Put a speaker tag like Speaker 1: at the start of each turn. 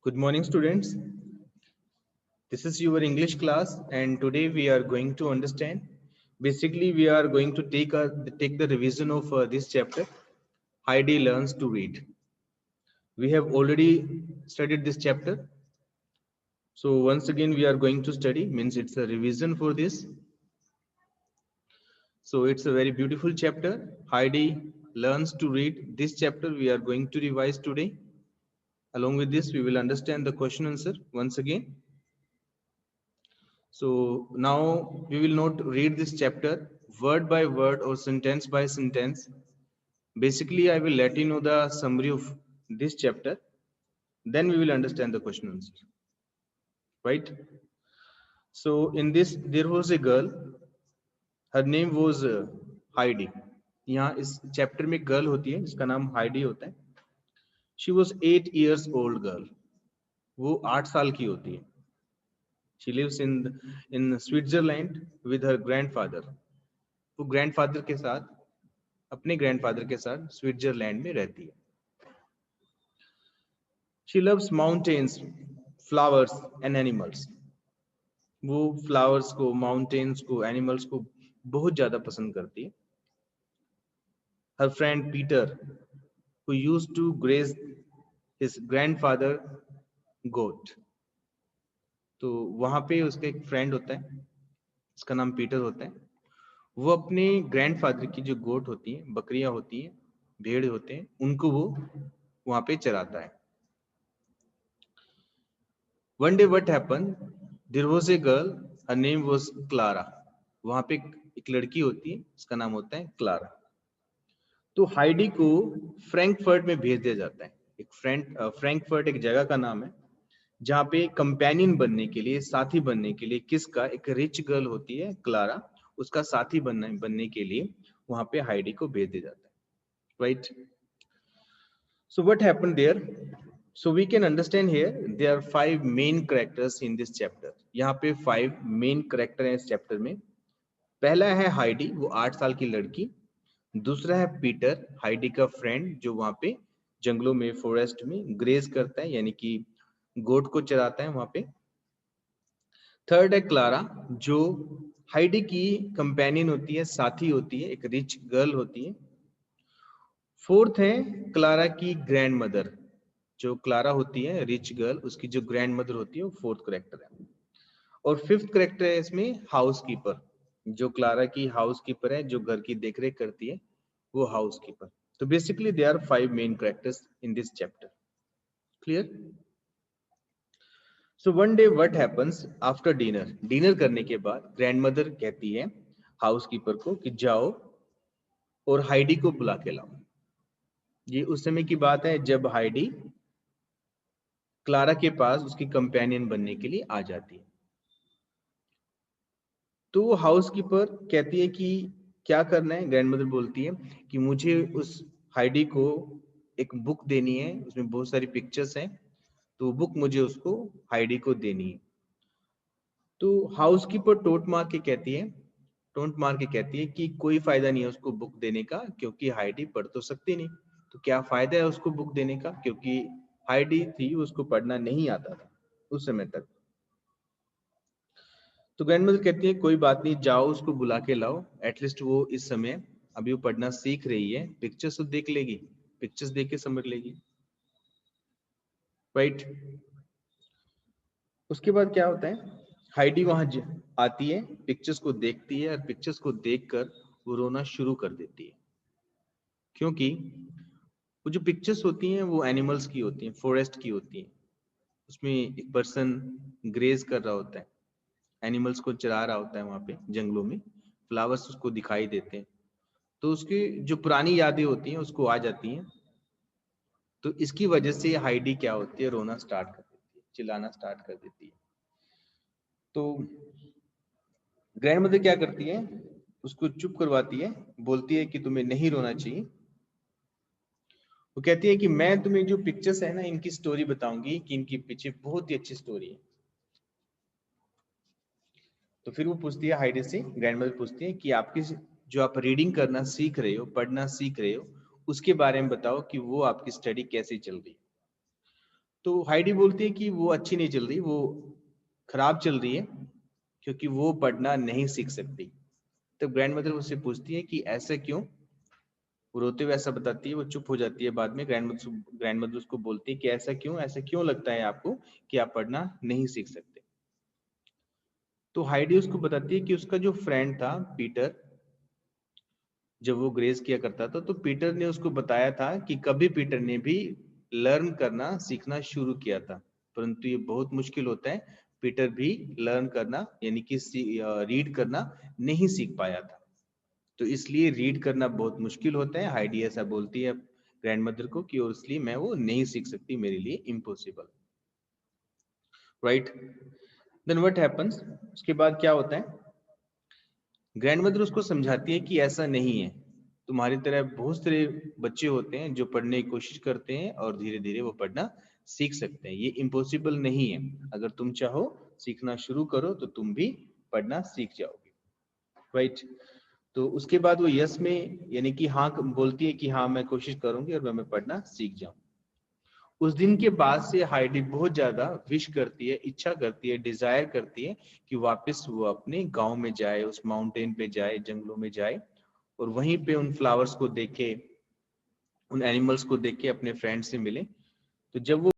Speaker 1: Good morning, students. This is your English class, and today we are going to understand. Basically, we are going to take the revision of this chapter. Heidi learns to read. We have already studied this chapter, so once again we are going to study. Means it's a revision for this. So it's a very beautiful chapter. Heidi learns to read. This chapter we are going to revise today. Along with this, we will understand the question answer once again. So now we will not read this chapter word by word or sentence by sentence. Basically, I will let you know the summary of this chapter. Then we will understand the question answer. Right? So in this, there was a girl. Her name was Heidi. यहाँ इस chapter में girl होती है जिसका नाम Heidi होता है. She was 8 years old girl. वो 8 साल की होती है. She lives in Switzerland with her grandfather. वो ग्रैंडफादर के साथ अपने ग्रैंडफादर के साथ स्विट्जरलैंड में रहती है. She loves mountains, flowers and animals. वो फ्लावर्स को, माउंटेन्स को, एनिमल्स को बहुत ज्यादा पसंद करती है. Her friend Peter, who used to graze his grandfather goat. तो वहां पे उसका एक फ्रेंड होता है, उसका नाम पीटर होता है. वो अपने ग्रैंडफादर की जो गोट होती है, बकरियां होती है, भेड़ होते हैं, उनको वो वहां पे चराता है. One day what happened? There was a girl, her name was Clara. वहां पे एक लड़की होती है, उसका नाम होता है क्लारा. तो हाइडी को फ्रैंकफर्ट में भेज दिया जाता है. फ्रैंकफर्ट एक जगह का नाम है जहाँ पे कंपेनियन बनने के लिए, साथी बनने के लिए, किसका, एक रिच गर्ल होती है क्लारा, उसका साथी बनने के लिए वहां पे हाइडी को भेज दिया जाता है. Right? So what happened there? So we can understand here there are 5 main characters in this chapter. यहाँ पे 5 main character हैं इस chapter में. पहला है हाइडी, वो 8 साल की लड़की. दूसरा है पीटर, हाइडी का फ्रेंड, जो वहां पे जंगलों में, फॉरेस्ट में ग्रेज करता है, यानी कि गोट को चराता है वहां पे. थर्ड है क्लारा, जो हाइडी की कंपेनियन होती है, साथी होती है, एक रिच गर्ल होती है. फोर्थ है क्लारा की ग्रैंड मदर, जो क्लारा होती है रिच गर्ल, उसकी जो ग्रैंड मदर होती है, वो फोर्थ करेक्टर है. और फिफ्थ करेक्टर है इसमें हाउसकीपर, जो क्लारा की हाउसकीपर है, जो घर की देखरेख करती है, वो हाउसकीपर. तो basically they are 5 main characters in this chapter. Clear? So one day what happens after dinner. Dinner करने के बाद ग्रैंड मदर कहती है हाउसकीपर को कि जाओ और हाइडी को बुला के लाओ. ये उस समय की बात है जब हाइडी क्लारा के पास उसकी कंपेनियन बनने के लिए आ जाती है. तो हाउसकीपर कहती है कि क्या करना है. ग्रैंडमदर बोलती है कि मुझे उस हाइडी को एक बुक देनी है, उसमें बहुत सारी पिक्चर्स हैं, तो बुक मुझे उसको हाइडी को देनी है. तो हाउसकीपर टोंट मार के कहती है कि कोई फायदा नहीं है उसको बुक देने का, क्योंकि हाइडी पढ़ तो सकती नहीं. तो क्या फायदा है उसको बुक देने का, क्योंकि हाइडी थी, उसको पढ़ना नहीं आता था उस समय तक. तो ग्रैंडमदर कहती है कोई बात नहीं, जाओ उसको बुला के लाओ. एटलीस्ट वो इस समय, अभी वो पढ़ना सीख रही है, पिक्चर्स तो देख लेगी, पिक्चर्स देख के समझ लेगी. राइट? उसके बाद क्या होता है, हाइडी वहां आती है, पिक्चर्स को देखती है, और पिक्चर्स को देखकर वो रोना शुरू कर देती है. क्योंकि वो जो पिक्चर्स होती हैं वो एनिमल्स की होती हैं, फॉरेस्ट की होती हैं. उसमें एक पर्सन ग्रेज कर रहा होता है, एनिमल्स को चरा रहा होता है वहां पे जंगलों में, फ्लावर्स उसको दिखाई देते हैं. तो उसकी जो पुरानी यादें होती हैं उसको आ जाती हैं. तो इसकी वजह से हाइडी क्या होती है, रोना स्टार्ट कर देती है, चिल्लाना स्टार्ट कर देती है. तो ग्रैंडमदर क्या करती है, उसको चुप करवाती है, बोलती है कि तुम्हें नहीं रोना चाहिए. वो कहती है कि मैं तुम्हें जो पिक्चर्स है ना, इनकी स्टोरी बताऊंगी कि इनके पीछे बहुत ही अच्छी स्टोरी है. तो फिर वो पूछती है हाइडी से, ग्रैंडमदर पूछती है कि आपकी जो आप रीडिंग करना सीख रहे हो, पढ़ना सीख रहे हो, उसके बारे में बताओ कि वो आपकी स्टडी कैसी चल रही है. तो हाइडी बोलती है कि वो अच्छी नहीं चल रही, वो खराब चल रही है, क्योंकि वो पढ़ना नहीं सीख सकती। तो ग्रैंड मदर उससे पूछती है कि ऐसा क्यों? वो रोते हुए ऐसा बताती है, वो चुप हो जाती है। बाद में ग्रैंड मदर उसको बोलती है कि ऐसा क्यों लगता है आपको कि आप पढ़ना नहीं सीख सकते? तो हाइडी उसको बताती है कि उसका जो फ्रेंड था पीटर, जब वो ग्रेस किया करता था, तो पीटर ने उसको बताया था कि कभी पीटर ने भी लर्न करना सीखना शुरू किया था, परंतु ये बहुत मुश्किल होता है। पीटर भी लर्न करना यानी कि रीड करना नहीं सीख पाया था। तो इसलिए रीड करना बहुत मुश्किल होता है। हाइडी ऐसा बोलती है ग्रैंड मदर को कि और इसलिए मैं वो नहीं सीख सकती, मेरे लिए impossible, right? Then what happens? उसके बाद क्या होता है? ग्रैंड मदर उसको समझाती है कि ऐसा नहीं है, तुम्हारी तरह बहुत सारे बच्चे होते हैं जो पढ़ने की कोशिश करते हैं और धीरे धीरे वो पढ़ना सीख सकते हैं। ये इम्पॉसिबल नहीं है, अगर तुम चाहो सीखना शुरू करो तो तुम भी पढ़ना सीख जाओगे, राइट? तो उसके बाद वो यस में यानी कि हाँ बोलती है कि हाँ मैं कोशिश करूंगी और मैं पढ़ना सीख जाऊं। उस दिन के बाद से हाइडी बहुत ज्यादा विश करती है, इच्छा करती है, डिजायर करती है कि वापस वो अपने गांव में जाए, उस माउंटेन पे जाए, जंगलों में जाए और वहीं पे उन फ्लावर्स को देखे, उन एनिमल्स को देख के अपने फ्रेंड से मिले। तो जब वो